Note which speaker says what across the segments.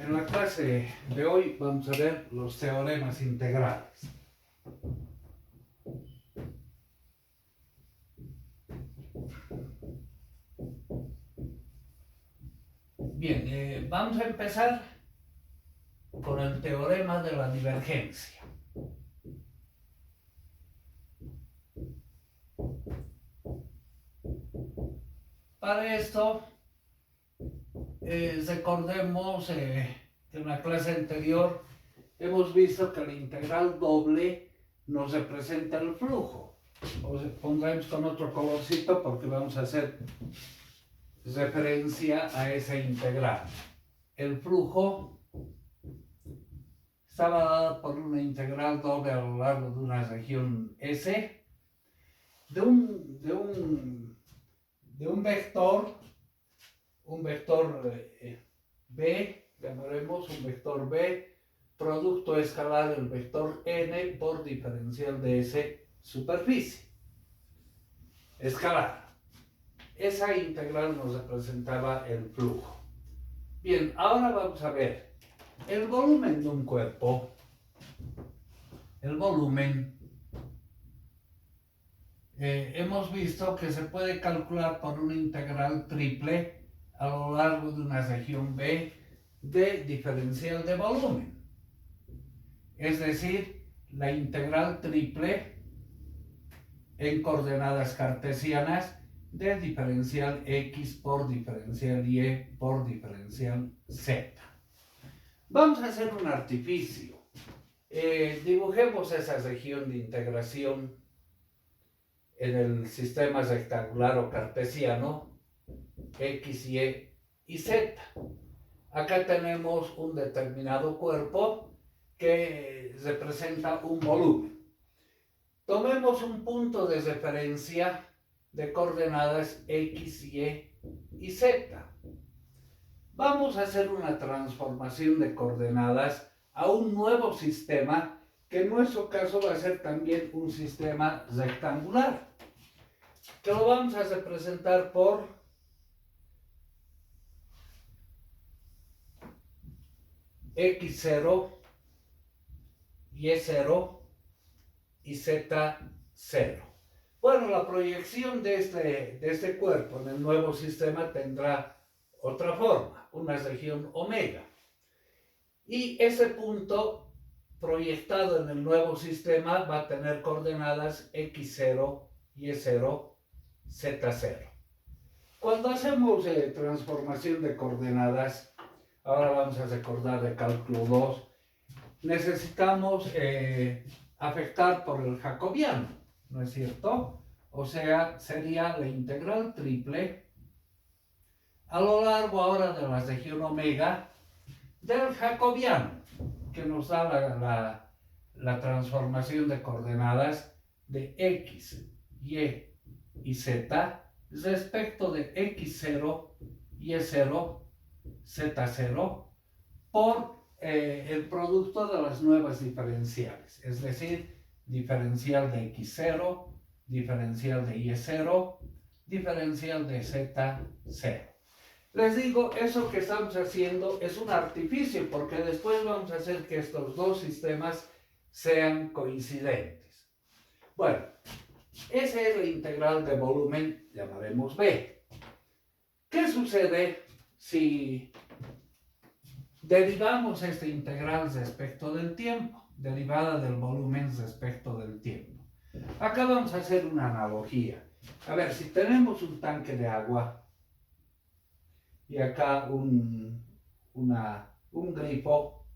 Speaker 1: En la clase de hoy vamos a ver los teoremas integrales. Bien, vamos a empezar con el teorema de la divergencia. Para esto, recordemos que en la clase anterior hemos visto que la integral doble nos representa el flujo. O sea, pondremos con otro colorcito porque vamos a hacer referencia a esa integral. El flujo estaba dado por una integral doble a lo largo de una región S de un vector, B, llamaremos un vector B, producto escalar del vector n por diferencial de S superficie. Escalar. Esa integral nos representaba el flujo. Bien, ahora vamos a ver el volumen de un cuerpo. El volumen hemos visto que se puede calcular por una integral triple a lo largo de una región B de diferencial de volumen. Es decir, la integral triple en coordenadas cartesianas de diferencial X por diferencial Y por diferencial Z. Vamos a hacer un artificio. Dibujemos esa región de integración en el sistema rectangular o cartesiano X, Y y Z. Acá tenemos un determinado cuerpo que representa un volumen. Tomemos un punto de referencia de coordenadas X, Y y Z. Vamos a hacer una transformación de coordenadas a un nuevo sistema que en nuestro caso va a ser también un sistema rectangular, que lo vamos a representar por X0, Y0 y Z0. Bueno, la proyección de este cuerpo en el nuevo sistema tendrá otra forma, una región omega. Y ese punto proyectado en el nuevo sistema va a tener coordenadas X0, Y0, Z0. Cuando hacemos transformación de coordenadas, ahora vamos a recordar de cálculo 2, necesitamos afectar por el jacobiano, ¿no es cierto? O sea, sería la integral triple a lo largo ahora de la región omega del jacobiano, que nos da la transformación de coordenadas de X, Y y Z respecto de X0, Y0, Z0 por el producto de las nuevas diferenciales, es decir, diferencial de X0, diferencial de Y0, diferencial de Z0. Les digo, eso que estamos haciendo es un artificio, porque después vamos a hacer que estos dos sistemas sean coincidentes. Bueno, esa es la integral de volumen, llamaremos B. ¿Qué sucede si derivamos esta integral respecto del tiempo, derivada del volumen respecto del tiempo? Acá vamos a hacer una analogía. A ver, si tenemos un tanque de agua y acá un grifo,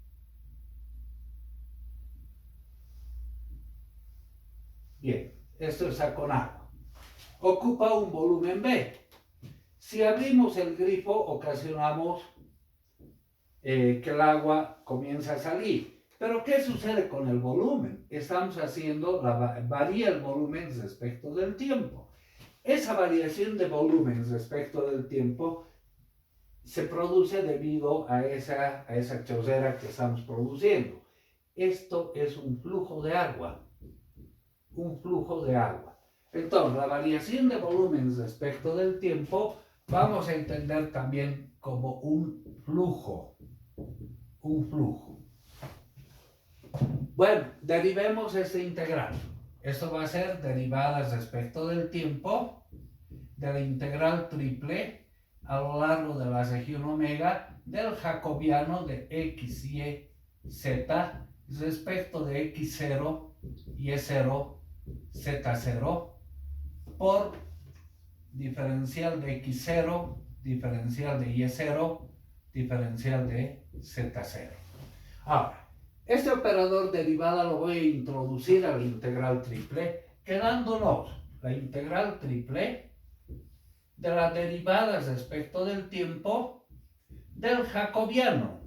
Speaker 1: bien, esto está con agua, ocupa un volumen B. Si abrimos el grifo, ocasionamos que el agua comienza a salir. Pero ¿qué sucede con el volumen? Estamos haciendo, varía el volumen respecto del tiempo. Esa variación de volumen respecto del tiempo se produce debido a esa chorrera que estamos produciendo. Esto es un flujo de agua. Un flujo de agua. Entonces, la variación de volumen respecto del tiempo vamos a entender también como un flujo. un flujo. Bueno, derivemos este integral. Esto va a ser derivadas respecto del tiempo de la integral triple a lo largo de la región omega del jacobiano de x, y, z respecto de x0, y0, z0 por diferencial de x0, diferencial de y0, diferencial de z0. Ahora, este operador derivada lo voy a introducir a la integral triple, quedándonos la integral triple de la derivada respecto del tiempo del jacobiano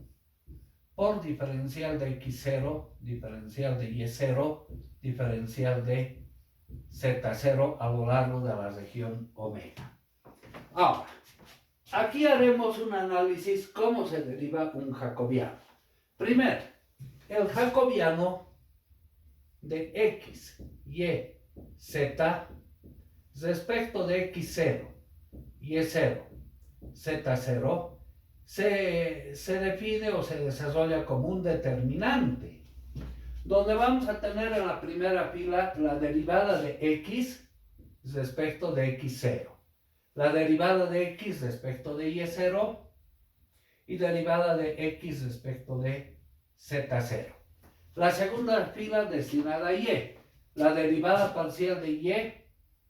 Speaker 1: por diferencial de x0, diferencial de y0, diferencial de z0 a lo largo de la región omega. Ahora, aquí haremos un análisis cómo se deriva un jacobiano. Primero, el jacobiano de x, y, z respecto de x0, y0, z0 se define o se desarrolla como un determinante, donde vamos a tener en la primera fila la derivada de x respecto de x0, la derivada de x respecto de y0 y derivada de x respecto de z0. La segunda fila destinada a y, la derivada parcial de y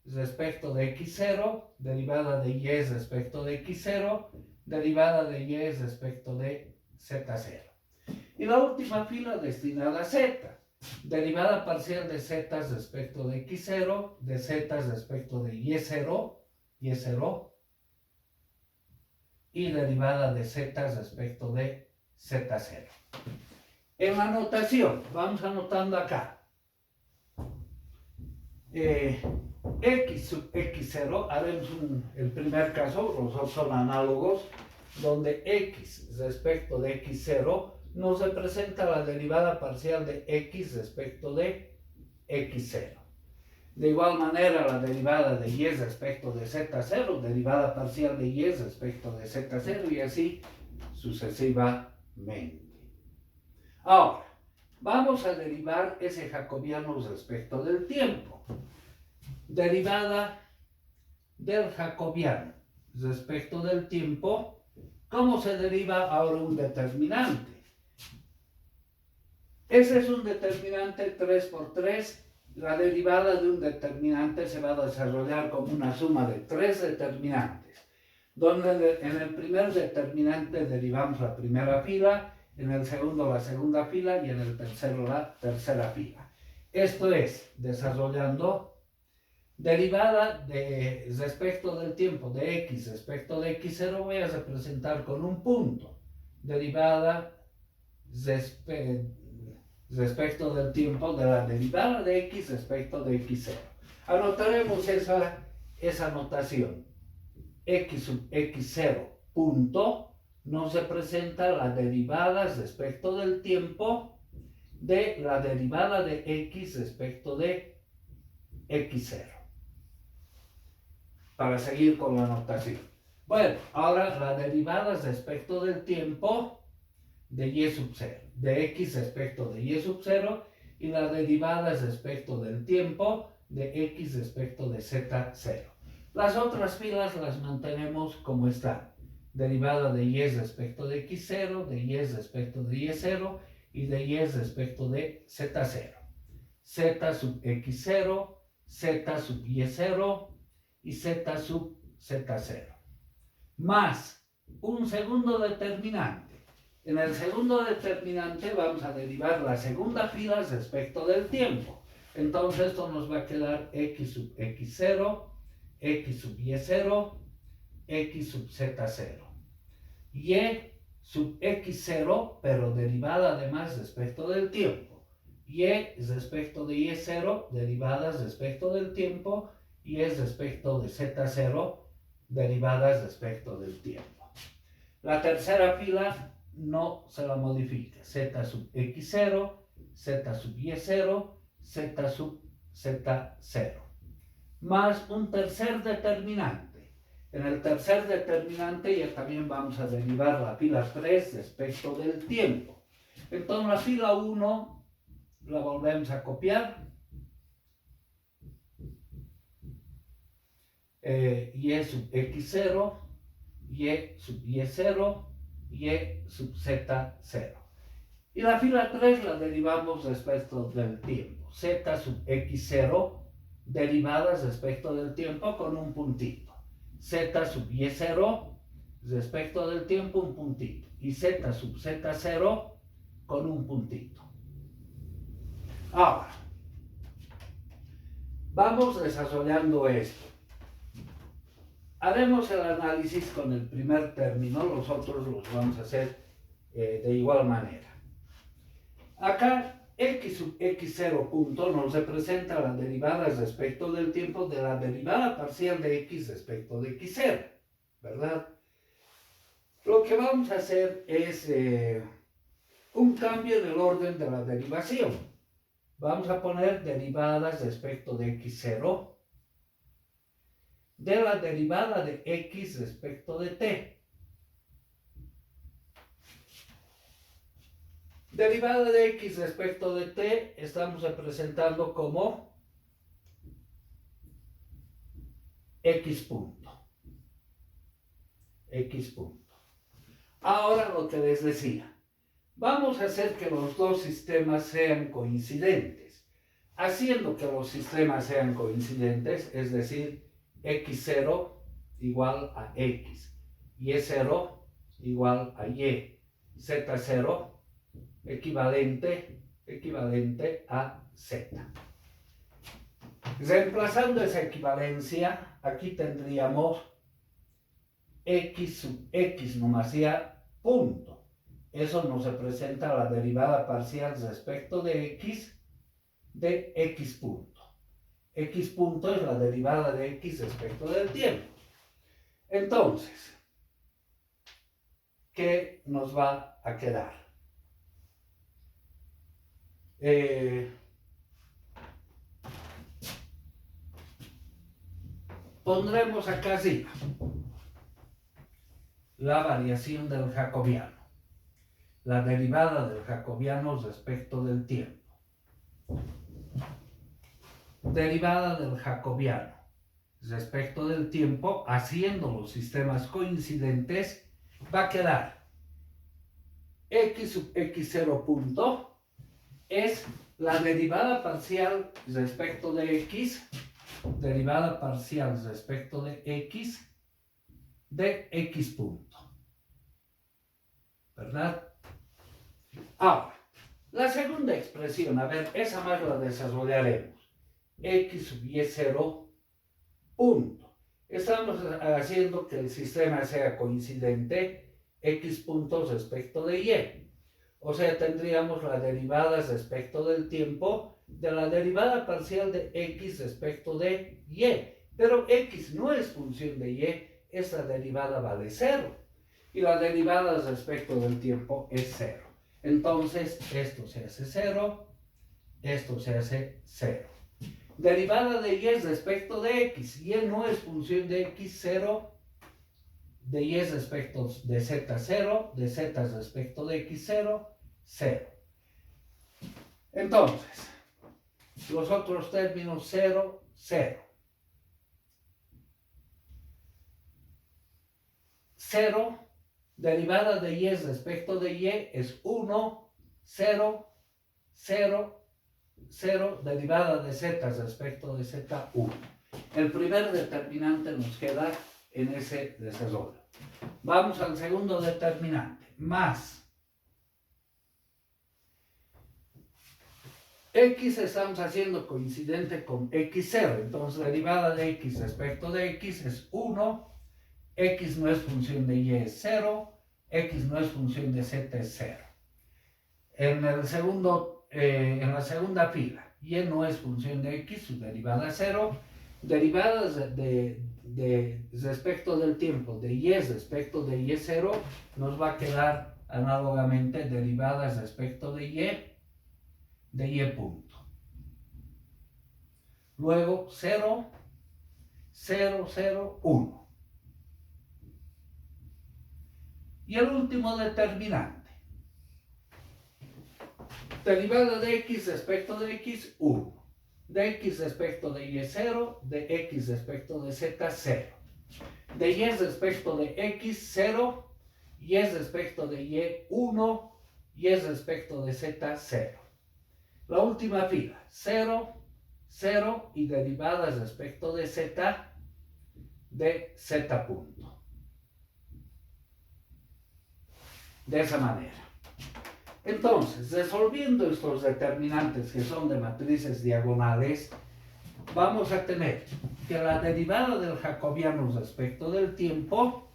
Speaker 1: respecto de x0, derivada de y respecto de x0, derivada de y respecto de z0. Y la última fila destinada a z, derivada parcial de z respecto de x0, de z respecto de y0, y derivada de z respecto de z0. En la notación, vamos anotando acá. X sub x0, haremos el primer caso, los otros son análogos, donde x respecto de x0 nos representa la derivada parcial de x respecto de x0. De igual manera, la derivada de y respecto de z0, derivada parcial de y respecto de z0 y así sucesivamente. Ahora, vamos a derivar ese jacobiano respecto del tiempo. Derivada del jacobiano respecto del tiempo. ¿Cómo se deriva ahora un determinante? Ese es un determinante 3 por 3. La derivada de un determinante se va a desarrollar como una suma de 3 determinantes, donde en el primer determinante derivamos la primera fila, en el segundo la segunda fila y en el tercero la tercera fila. Esto es, desarrollando derivada respecto del tiempo de x respecto de x0, voy a representar con un punto. Derivada respecto del tiempo de la derivada de x respecto de x0. Anotaremos esa notación. X sub x0 punto nos representa la derivada respecto del tiempo de la derivada de x respecto de x0. Para seguir con la notación. Bueno, ahora la derivada respecto del tiempo de y sub 0, de x respecto de y sub 0 y la derivada respecto del tiempo de x respecto de z0. Las otras filas las mantenemos como están. Derivada de y respecto de x0, de y respecto de y0 y de y respecto de z0. Z sub x0, z sub y0 y z sub z0. Más un segundo determinante. En el segundo determinante vamos a derivar la segunda fila respecto del tiempo. Entonces esto nos va a quedar x sub x0, x sub y0, x sub z0. Y sub x0, pero derivada además respecto del tiempo. Y respecto de y0, derivadas respecto del tiempo. Y respecto de z0, derivadas respecto del tiempo. La tercera fila no se la modifica. Z sub x0, z sub y0, z sub z0. Más un tercer determinante. En el tercer determinante ya también vamos a derivar la fila 3 respecto del tiempo. Entonces la fila 1 la volvemos a copiar. Y sub x0, y sub y0, y sub z0. Y la fila 3 la derivamos respecto del tiempo. Z sub x0 derivadas respecto del tiempo con un puntito. Z sub y0 respecto del tiempo un puntito. Y z sub z0 con un puntito. Ahora, vamos desarrollando esto. Haremos el análisis con el primer término, los otros los vamos a hacer de igual manera. Acá x sub x0 punto nos representa la derivada respecto del tiempo de la derivada parcial de x respecto de x0, ¿verdad? Lo que vamos a hacer es un cambio en el orden de la derivación. Vamos a poner derivadas respecto de x0 de la derivada de x respecto de t. Derivada de x respecto de t estamos representando como x punto. X punto. Ahora lo que les decía. Vamos a hacer que los dos sistemas sean coincidentes. Haciendo que los sistemas sean coincidentes, es decir, x0 igual a x, y0 igual a y, z0 equivalente a z. Reemplazando esa equivalencia, aquí tendríamos x sub x nomás ya punto. Eso nos representa la derivada parcial respecto de x punto. X punto es la derivada de x respecto del tiempo. Entonces, ¿qué nos va a quedar? Pondremos acá arriba la variación del jacobiano, la derivada del jacobiano respecto del tiempo. Derivada del jacobiano respecto del tiempo, haciendo los sistemas coincidentes, va a quedar x sub x0 punto es la derivada parcial respecto de x, derivada parcial respecto de x punto, ¿verdad? Ahora, la segunda expresión, a ver, esa más la desarrollaremos. X sub y0 punto. Estamos haciendo que el sistema sea coincidente x puntos respecto de y. O sea, tendríamos la derivada respecto del tiempo de la derivada parcial de x respecto de y. Pero x no es función de y, esta derivada vale 0. Y la derivada respecto del tiempo es 0. Entonces, esto se hace 0, esto se hace 0. Derivada de y respecto de x. Y no es función de x0, de y respecto de z0, de z respecto de x0, 0. Entonces, los otros términos 0, 0. 0, derivada de y respecto de y es 1, 0, 0, 0, derivada de z respecto de z, 1. El primer determinante nos queda en ese desarrollo. Vamos al segundo determinante, más x estamos haciendo coincidente con x0, entonces derivada de x respecto de x es 1, x no es función de y es 0, x no es función de z es 0. En la segunda fila, y no es función de x, su derivada es 0, derivadas de respecto del tiempo de y respecto de y0, nos va a quedar análogamente derivadas respecto de y punto. Luego 0, 0, 0, 1. Y el último determinante, Derivada de x respecto de x, 1. De x respecto de y, 0. De x respecto de z, 0. De y respecto de x, 0. Y respecto de y, 1. Y respecto de z, 0. La última fila, 0, 0 y derivadas respecto de z punto. De esa manera. Entonces, resolviendo estos determinantes que son de matrices diagonales, vamos a tener que la derivada del jacobiano respecto del tiempo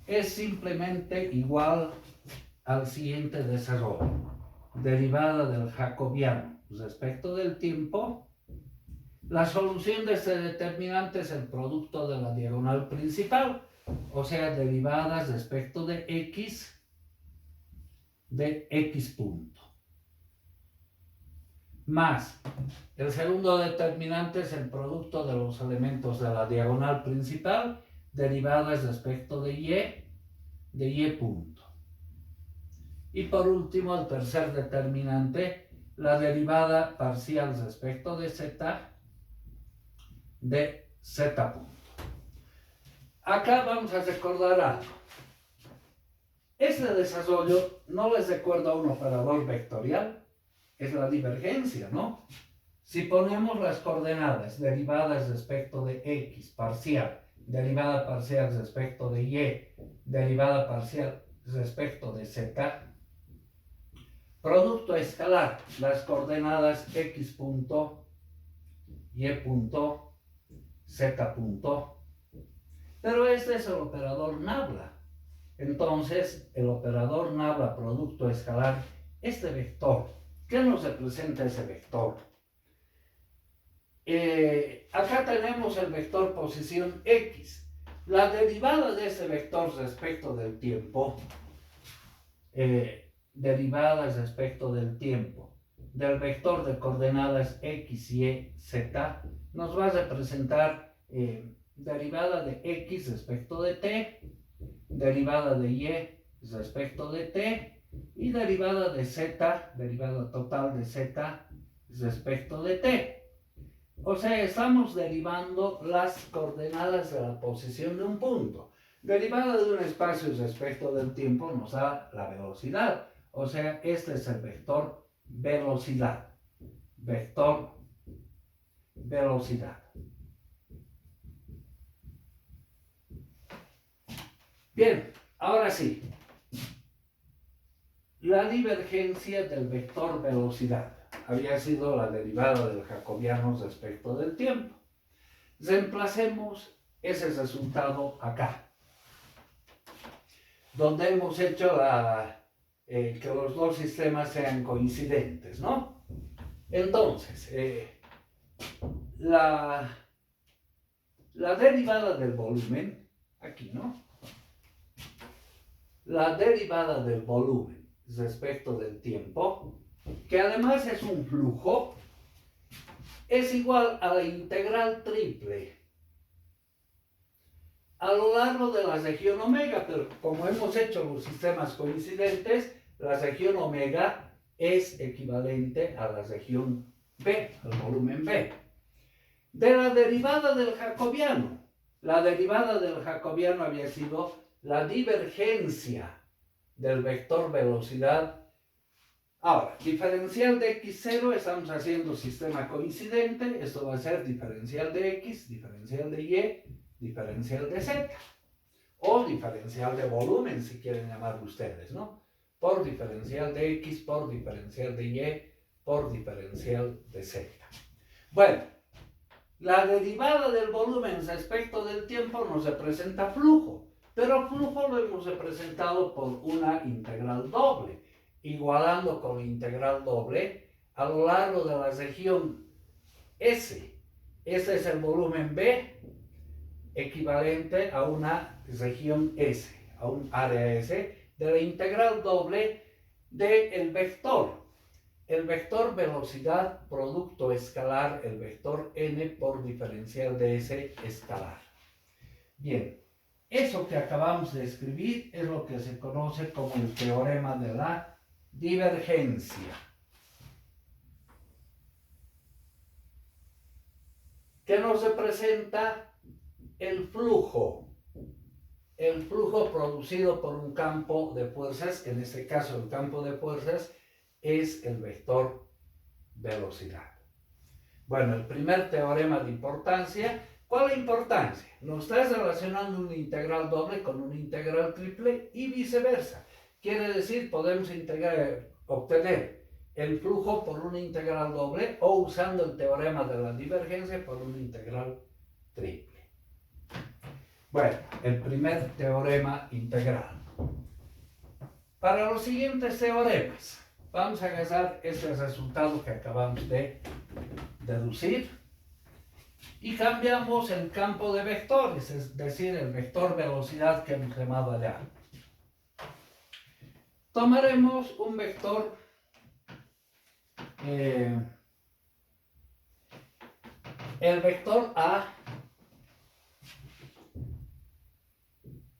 Speaker 1: es simplemente igual al siguiente desarrollo. Derivada del jacobiano respecto del tiempo. La solución de este determinante es el producto de la diagonal principal, o sea, derivadas respecto de x punto. Más el segundo determinante es el producto de los elementos de la diagonal principal, derivadas respecto de y punto. Y por último, el tercer determinante, la derivada parcial respecto de z punto. Acá vamos a recordar algo. Este desarrollo no les recuerda un operador vectorial, es la divergencia, ¿no? Si ponemos las coordenadas derivadas respecto de x parcial, derivada parcial respecto de y, derivada parcial respecto de z, producto escalar, las coordenadas x punto, y punto, z punto. Pero este es el operador nabla. Entonces, el operador nabla producto escalar, este vector, ¿qué nos representa ese vector? Acá tenemos el vector posición x. La derivada de ese vector respecto del tiempo, derivadas respecto del tiempo, del vector de coordenadas x, y, z, nos va a representar derivada de x respecto de t, derivada de y respecto de t, y derivada de z, derivada total de z respecto de t. O sea, estamos derivando las coordenadas de la posición de un punto. Derivada de un espacio respecto del tiempo nos da la velocidad. O sea, este es el vector velocidad. Vector velocidad. Bien, ahora sí. La divergencia del vector velocidad había sido la derivada del jacobiano respecto del tiempo. Reemplacemos ese resultado acá, donde hemos hecho que los dos sistemas sean coincidentes, ¿no? Entonces, la derivada del volumen, aquí, ¿no? La derivada del volumen respecto del tiempo, que además es un flujo, es igual a la integral triple a lo largo de la región omega, pero como hemos hecho los sistemas coincidentes, la región omega es equivalente a la región B, al volumen B. De la derivada del jacobiano, la derivada del jacobiano había sido la divergencia del vector velocidad. Ahora, diferencial de x0, estamos haciendo sistema coincidente, esto va a ser diferencial de x, diferencial de y, diferencial de z, o diferencial de volumen, si quieren llamar ustedes, ¿no? Por diferencial de x, por diferencial de y, por diferencial de z. Bueno, la derivada del volumen respecto del tiempo nos representa flujo, pero flujo lo hemos representado por una integral doble, igualando con integral doble a lo largo de la región S. Este es el volumen B, equivalente a una región S, a un área S, de la integral doble del vector. El vector velocidad producto escalar, el vector n por diferencial de S escalar. Bien, eso que acabamos de escribir es lo que se conoce como el teorema de la divergencia, que nos representa el flujo producido por un campo de fuerzas, en este caso el campo de fuerzas es el vector velocidad. Bueno, el primer teorema de importancia. ¿Cuál es la importancia? Nos está relacionando un integral doble con un integral triple y viceversa. Quiere decir, podemos obtener el flujo por una integral doble o usando el teorema de la divergencia por una integral triple. Bueno, el primer teorema integral. Para los siguientes teoremas, vamos a agarrar este resultado que acabamos de deducir y cambiamos el campo de vectores, es decir, el vector velocidad que hemos llamado allá. Tomaremos un vector el vector A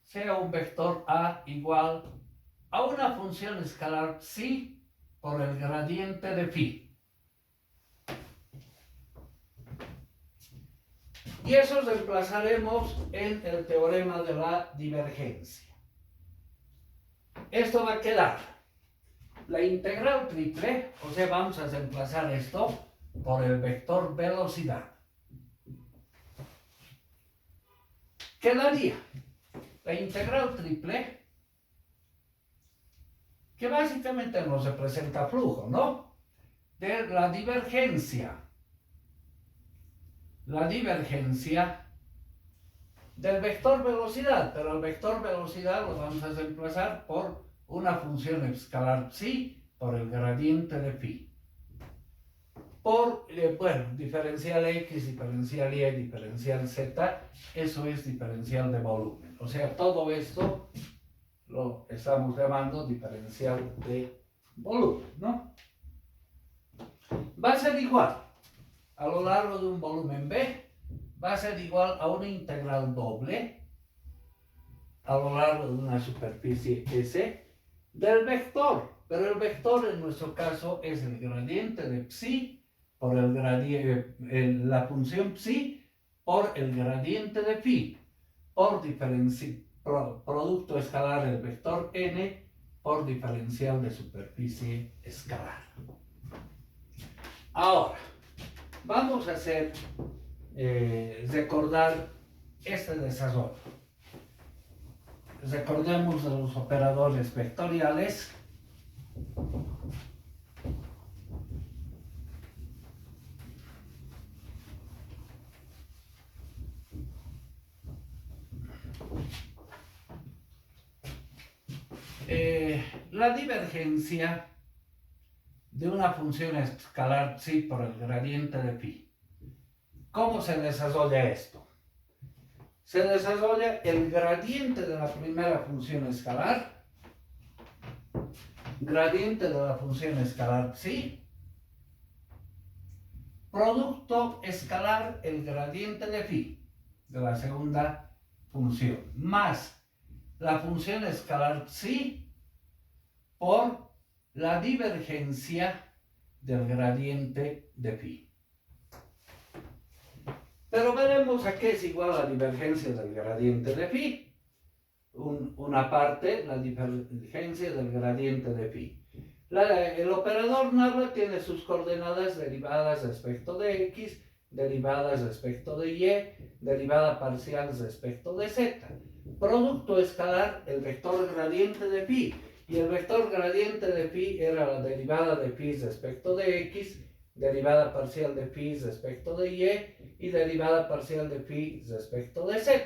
Speaker 1: sea un vector A igual a una función escalar psi por el gradiente de phi. Y eso reemplazaremos en el teorema de la divergencia. Esto va a quedar la integral triple, o sea, vamos a reemplazar esto por el vector velocidad. Quedaría la integral triple, que básicamente nos representa flujo, ¿no? De la divergencia del vector velocidad, pero el vector velocidad lo vamos a reemplazar por una función escalar psi por el gradiente de phi. Por, diferencial x, diferencial y, diferencial z, eso es diferencial de volumen. O sea, todo esto lo estamos llamando diferencial de volumen, ¿no? Va a ser igual a lo largo de un volumen B, va a ser igual a una integral doble a lo largo de una superficie S del vector, pero el vector en nuestro caso es el gradiente de psi por el gradiente, la función psi por el gradiente de phi, por producto escalar del vector n por diferencial de superficie escalar. Ahora, vamos a hacer, recordar este desarrollo. Recordemos de los operadores vectoriales. La divergencia de una función escalar psi por el gradiente de phi. ¿Cómo se desarrolla esto? Se desarrolla el gradiente de la primera función escalar, gradiente de la función escalar psi, producto escalar el gradiente de phi de la segunda función, más la función escalar psi por la divergencia del gradiente de phi. Pero veremos a qué es igual la divergencia del gradiente de phi. Una parte, la divergencia del gradiente de phi. El operador nabla tiene sus coordenadas derivadas respecto de x, derivadas respecto de y, derivada parcial respecto de z. Producto escalar el vector gradiente de phi. Y el vector gradiente de phi era la derivada de phi respecto de x, derivada parcial de phi respecto de y derivada parcial de phi respecto de z.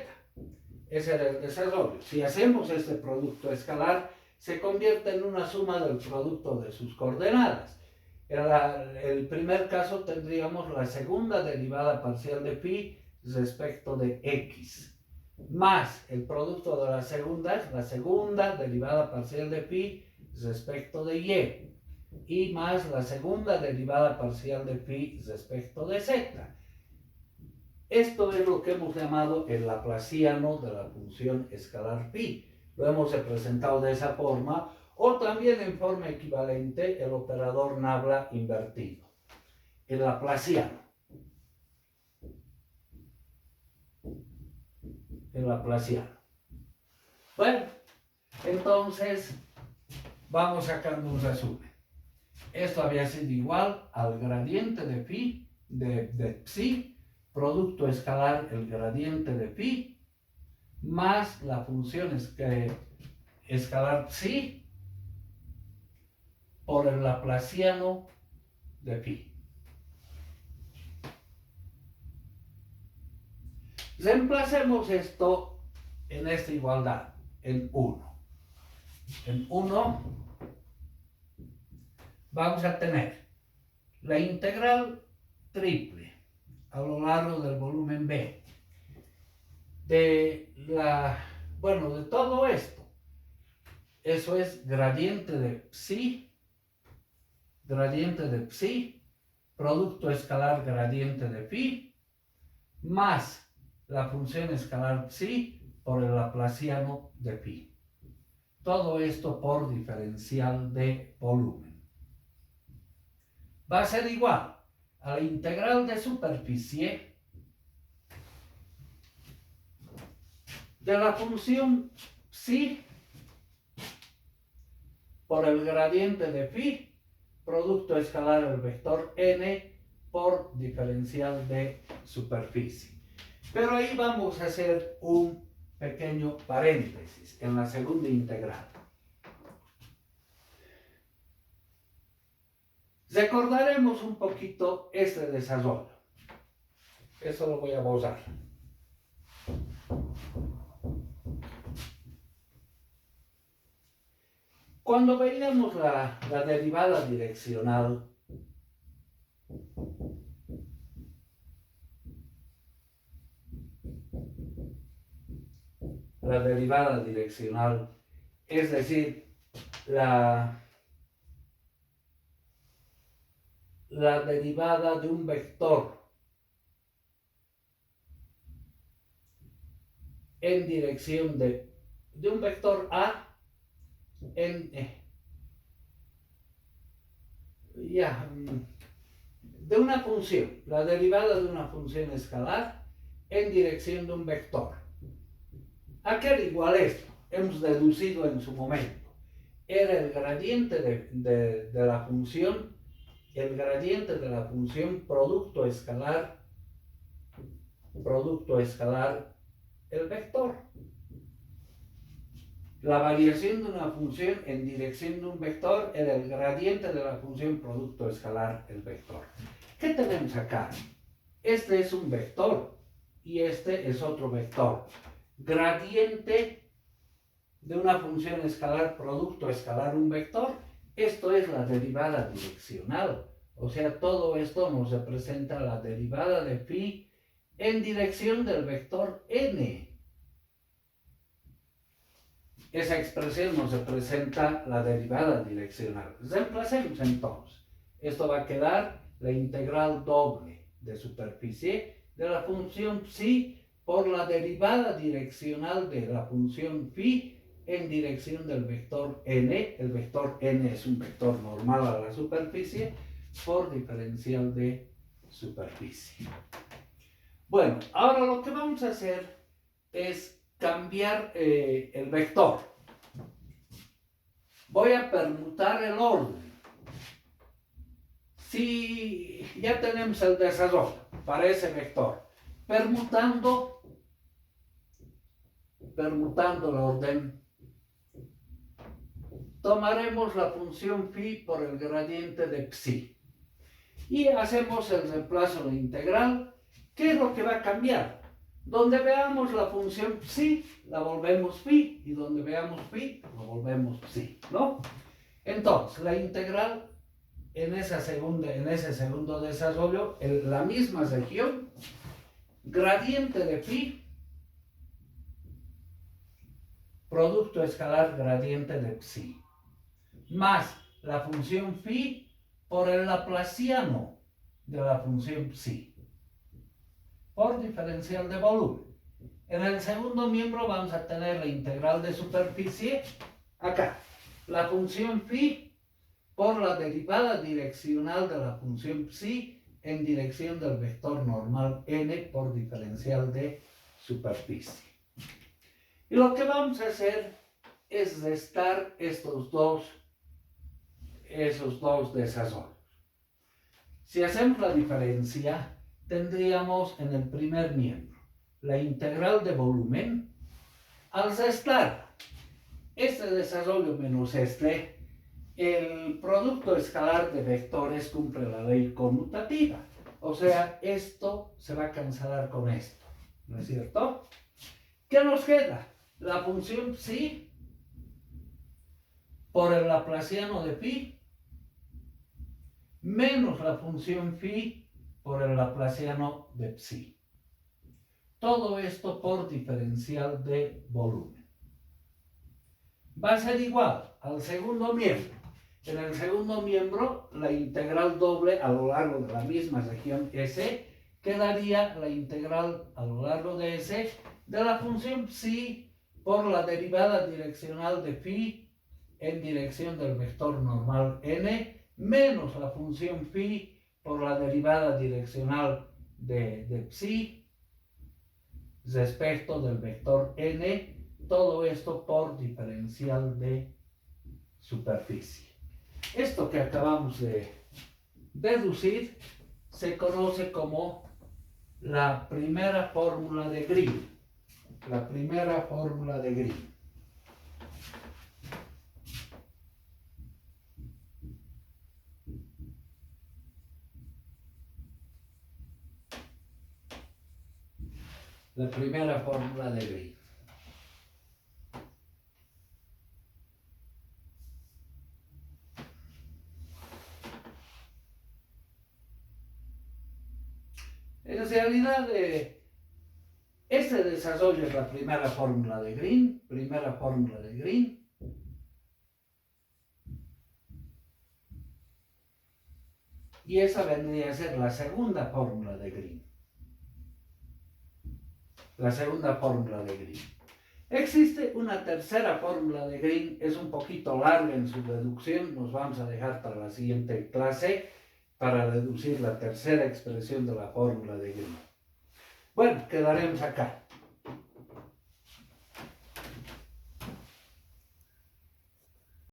Speaker 1: Ese era el desarrollo. Si hacemos este producto escalar, se convierte en una suma del producto de sus coordenadas. En el primer caso tendríamos la segunda derivada parcial de phi respecto de x, más el producto de las segundas, la segunda derivada parcial de phi respecto de y más la segunda derivada parcial de phi respecto de z. Esto es lo que hemos llamado el laplaciano de la función escalar phi. Lo hemos representado de esa forma, O también en forma equivalente el operador Nabla invertido, el laplaciano. El laplaciano. Bueno, entonces vamos sacando un resumen. Esto había sido igual al gradiente de phi, de psi, producto escalar el gradiente de phi, más la función escalar psi por el laplaciano de phi. Reemplacemos esto en esta igualdad, en 1. En 1 vamos a tener la integral triple a lo largo del volumen B de todo esto. Eso es gradiente de psi, producto escalar gradiente de phi, más la función escalar psi por el laplaciano de phi. Todo esto por diferencial de volumen. Va a ser igual a la integral de superficie de la función psi por el gradiente de phi, producto escalar el vector n por diferencial de superficie. Pero ahí vamos a hacer un pequeño paréntesis en la segunda integral. Recordaremos un poquito este desarrollo. Eso lo voy a borrar. Cuando veíamos la derivada direccional, es decir, la derivada de un vector en dirección de un vector A de una función, la derivada de una función escalar en dirección de un vector. ¿A qué era igual esto? Hemos deducido en su momento. Era el gradiente de la función, producto escalar el vector. La variación de una función en dirección de un vector era el gradiente de la función producto escalar el vector. ¿Qué tenemos acá? Este es un vector y este es otro vector. Gradiente de una función escalar producto escalar un vector. Esto es la derivada direccional. O sea, todo esto nos representa la derivada de phi en dirección del vector n. Esa expresión nos representa la derivada direccional. Reemplacemos entonces. Esto va a quedar la integral doble de superficie de la función psi por la derivada direccional de la función phi en dirección del vector n. El vector n es un vector normal a la superficie por diferencial de superficie. Bueno, ahora lo que vamos a hacer es cambiar el vector. Voy a permutar el orden. Si ya tenemos el desarrollo para ese vector, permutando el orden, tomaremos la función phi por el gradiente de psi y hacemos el reemplazo de integral. ¿Qué es lo que va a cambiar? Donde veamos la función psi, la volvemos phi, y donde veamos phi, la volvemos psi, ¿no? Entonces, la integral en ese segundo desarrollo, la misma región, gradiente de phi, producto escalar gradiente de psi, más la función phi por el laplaciano de la función psi, por diferencial de volumen. En el segundo miembro vamos a tener la integral de superficie acá. la función phi por la derivada direccional de la función psi en dirección del vector normal n por diferencial de superficie. Y lo que vamos a hacer es restar esos dos desarrollos. Si hacemos la diferencia, tendríamos en el primer miembro la integral de volumen. Al restar este desarrollo menos este, el producto escalar de vectores cumple la ley conmutativa. O sea, esto se va a cancelar con esto, ¿no es cierto? ¿Qué nos queda? La función psi por el laplaciano de phi menos la función phi por el laplaciano de psi. Todo esto por diferencial de volumen. Va a ser igual al segundo miembro. En el segundo miembro, la integral doble a lo largo de la misma región S quedaría la integral a lo largo de S de la función psi por la derivada direccional de phi en dirección del vector normal n menos la función phi por la derivada direccional de psi respecto del vector n, todo esto por diferencial de superficie. Esto que acabamos de deducir se conoce como la primera fórmula de Green. La primera fórmula de Green. La primera fórmula de Green. En realidad, este desarrollo es la primera fórmula de Green, y esa vendría a ser la segunda fórmula de Green. La segunda fórmula de Green. Existe una tercera fórmula de Green, es un poquito larga en su deducción, nos vamos a dejar para la siguiente clase para deducir la tercera expresión de la fórmula de Green. Bueno, quedaremos acá.